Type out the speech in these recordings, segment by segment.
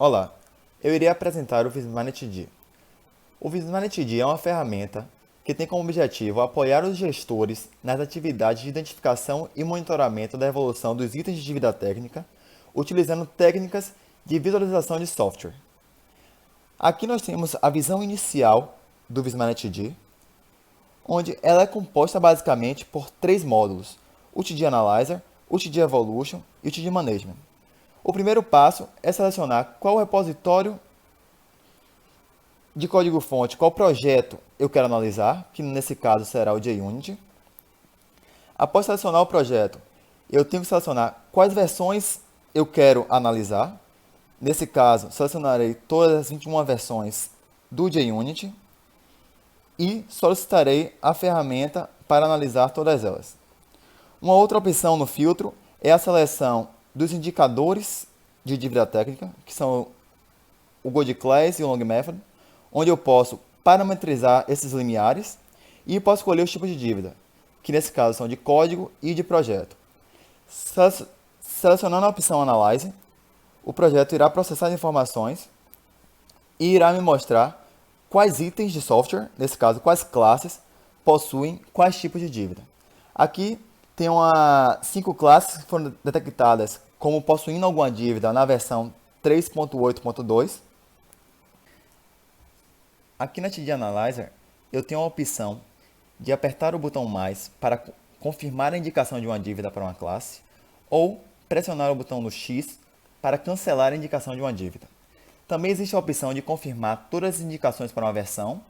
Olá, eu irei apresentar o VisManage. O VisManage é uma ferramenta que tem como objetivo apoiar os gestores nas atividades de identificação e monitoramento da evolução dos itens de dívida técnica, utilizando técnicas de visualização de software. Aqui nós temos a visão inicial do VisManage, onde ela é composta basicamente por três módulos: o TD Analyzer, o TD Evolution e o TD Management. O primeiro passo é selecionar qual repositório de código-fonte, qual projeto eu quero analisar, que nesse caso será o JUnity. Após selecionar o projeto, eu tenho que selecionar quais versões eu quero analisar. Nesse caso, selecionarei todas as 21 versões do JUnity e solicitarei a ferramenta para analisar todas elas. Uma outra opção no filtro é a seleção dos indicadores de dívida técnica, que são o Gold Class e o Long Method, onde eu posso parametrizar esses limiares e posso escolher os tipos de dívida, que nesse caso são de código e de projeto. Selecionando a opção Analyze, o projeto irá processar as informações e irá me mostrar quais itens de software, nesse caso quais classes, possuem quais tipos de dívida. Aqui tem 5 classes que foram detectadas como possuindo alguma dívida na versão 3.8.2. Aqui na TD Analyzer, eu tenho a opção de apertar o botão mais para confirmar a indicação de uma dívida para uma classe, ou pressionar o botão no X para cancelar a indicação de uma dívida. Também existe a opção de confirmar todas as indicações para uma versão,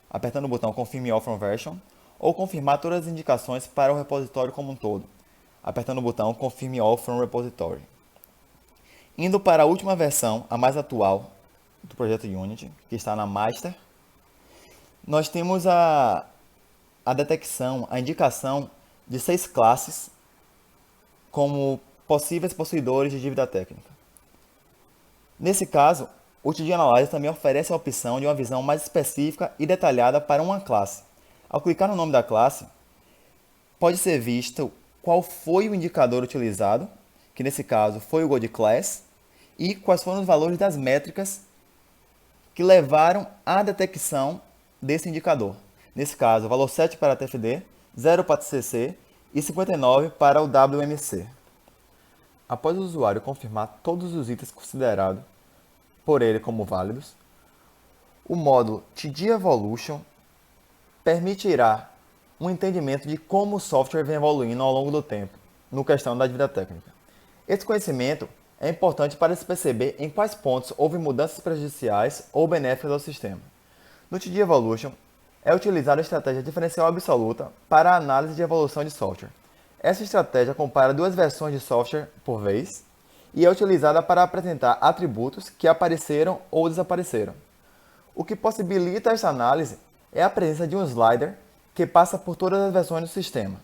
apertando o botão Confirm All from Version, ou confirmar todas as indicações para o repositório como um todo, apertando o botão Confirm All from Repository. Indo para a última versão, a mais atual do projeto Unity, que está na Master, nós temos a detecção, a indicação de 6 classes como possíveis possuidores de dívida técnica. Nesse caso, o TD Analyzer também oferece a opção de uma visão mais específica e detalhada para uma classe. Ao clicar no nome da classe, pode ser visto qual foi o indicador utilizado, que nesse caso foi o Gold Class, e quais foram os valores das métricas que levaram à detecção desse indicador. Nesse caso, o valor 7 para a TFD, 0 para a TCC e 59 para o WMC. Após o usuário confirmar todos os itens considerados por ele como válidos, o módulo TD Evolution permitirá um entendimento de como o software vem evoluindo ao longo do tempo, no questão da dívida técnica. Esse conhecimento é importante para se perceber em quais pontos houve mudanças prejudiciais ou benéficas ao sistema. No TD Evolution, é utilizada a estratégia diferencial absoluta para a análise de evolução de software. Essa estratégia compara duas versões de software por vez e é utilizada para apresentar atributos que apareceram ou desapareceram. O que possibilita essa análise é a presença de um slider que passa por todas as versões do sistema.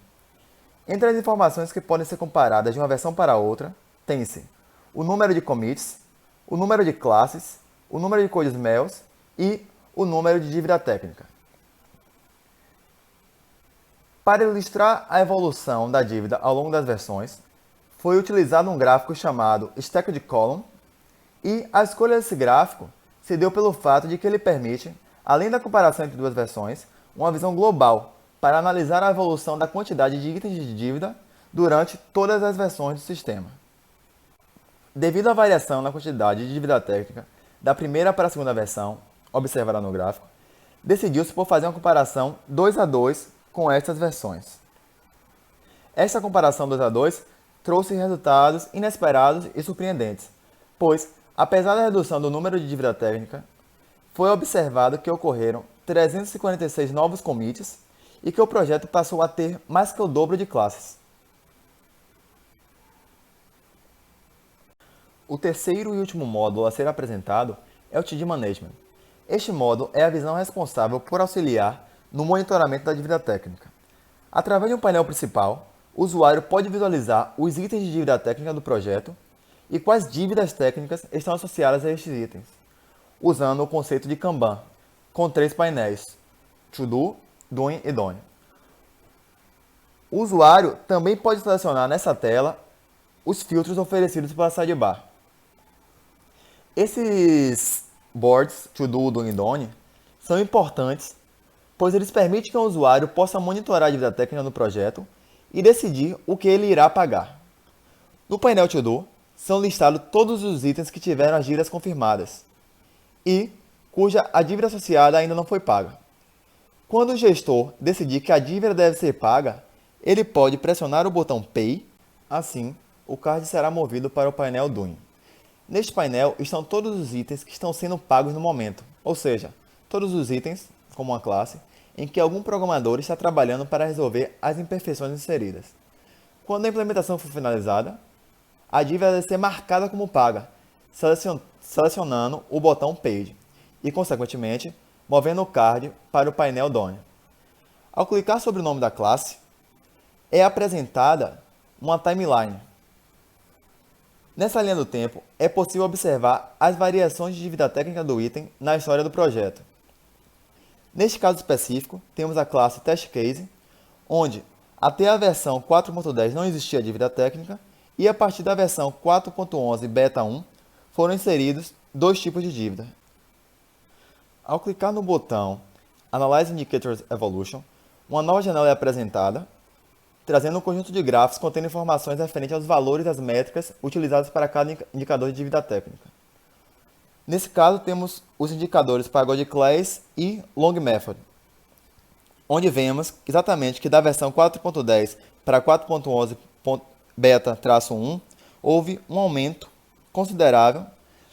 Entre as informações que podem ser comparadas de uma versão para outra, tem-se o número de commits, o número de classes, o número de code smells e o número de dívida técnica. Para ilustrar a evolução da dívida ao longo das versões, foi utilizado um gráfico chamado Stacked Column, e a escolha desse gráfico se deu pelo fato de que ele permite, além da comparação entre duas versões, uma visão global para analisar a evolução da quantidade de itens de dívida durante todas as versões do sistema. Devido à variação na quantidade de dívida técnica da primeira para a segunda versão, observada no gráfico, decidiu-se por fazer uma comparação 2 a 2 com estas versões. Esta comparação 2 a 2 trouxe resultados inesperados e surpreendentes, pois, apesar da redução do número de dívida técnica, foi observado que ocorreram 346 novos commits e que o projeto passou a ter mais que o dobro de classes. O terceiro e último módulo a ser apresentado é o TD Management. Este módulo é a visão responsável por auxiliar no monitoramento da dívida técnica. Através de um painel principal, o usuário pode visualizar os itens de dívida técnica do projeto e quais dívidas técnicas estão associadas a estes itens, usando o conceito de Kanban, com 3 painéis: To Do, Doing e Done. O usuário também pode selecionar nessa tela os filtros oferecidos pela sidebar. Esses boards to do do Indone são importantes, pois eles permitem que o usuário possa monitorar a dívida técnica no projeto e decidir o que ele irá pagar. No painel To Do, são listados todos os itens que tiveram as dívidas confirmadas e cuja a dívida associada ainda não foi paga. Quando o gestor decidir que a dívida deve ser paga, ele pode pressionar o botão Pay, assim o card será movido para o painel Doing. Neste painel estão todos os itens que estão sendo pagos no momento, ou seja, todos os itens, como uma classe, em que algum programador está trabalhando para resolver as imperfeições inseridas. Quando a implementação for finalizada, a dívida deve ser marcada como paga, selecionando o botão Paid e, consequentemente, movendo o card para o painel Done. Ao clicar sobre o nome da classe, é apresentada uma timeline. Nessa linha do tempo, é possível observar as variações de dívida técnica do item na história do projeto. Neste caso específico, temos a classe TestCase, onde até a versão 4.10 não existia dívida técnica e a partir da versão 4.11 Beta 1 foram inseridos dois tipos de dívida. Ao clicar no botão Analyze Indicators Evolution, uma nova janela é apresentada, trazendo um conjunto de gráficos contendo informações referentes aos valores das métricas utilizadas para cada indicador de dívida técnica. Nesse caso, temos os indicadores para GoldClass e Long Method, onde vemos exatamente que da versão 4.10 para 4.11 Beta-1 houve um aumento considerável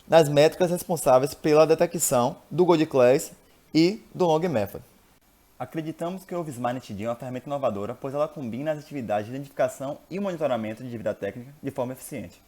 nas métricas responsáveis pela detecção do GoldClass e do Long Method. Acreditamos que o Vismart TD é uma ferramenta inovadora, pois ela combina as atividades de identificação e monitoramento de dívida técnica de forma eficiente.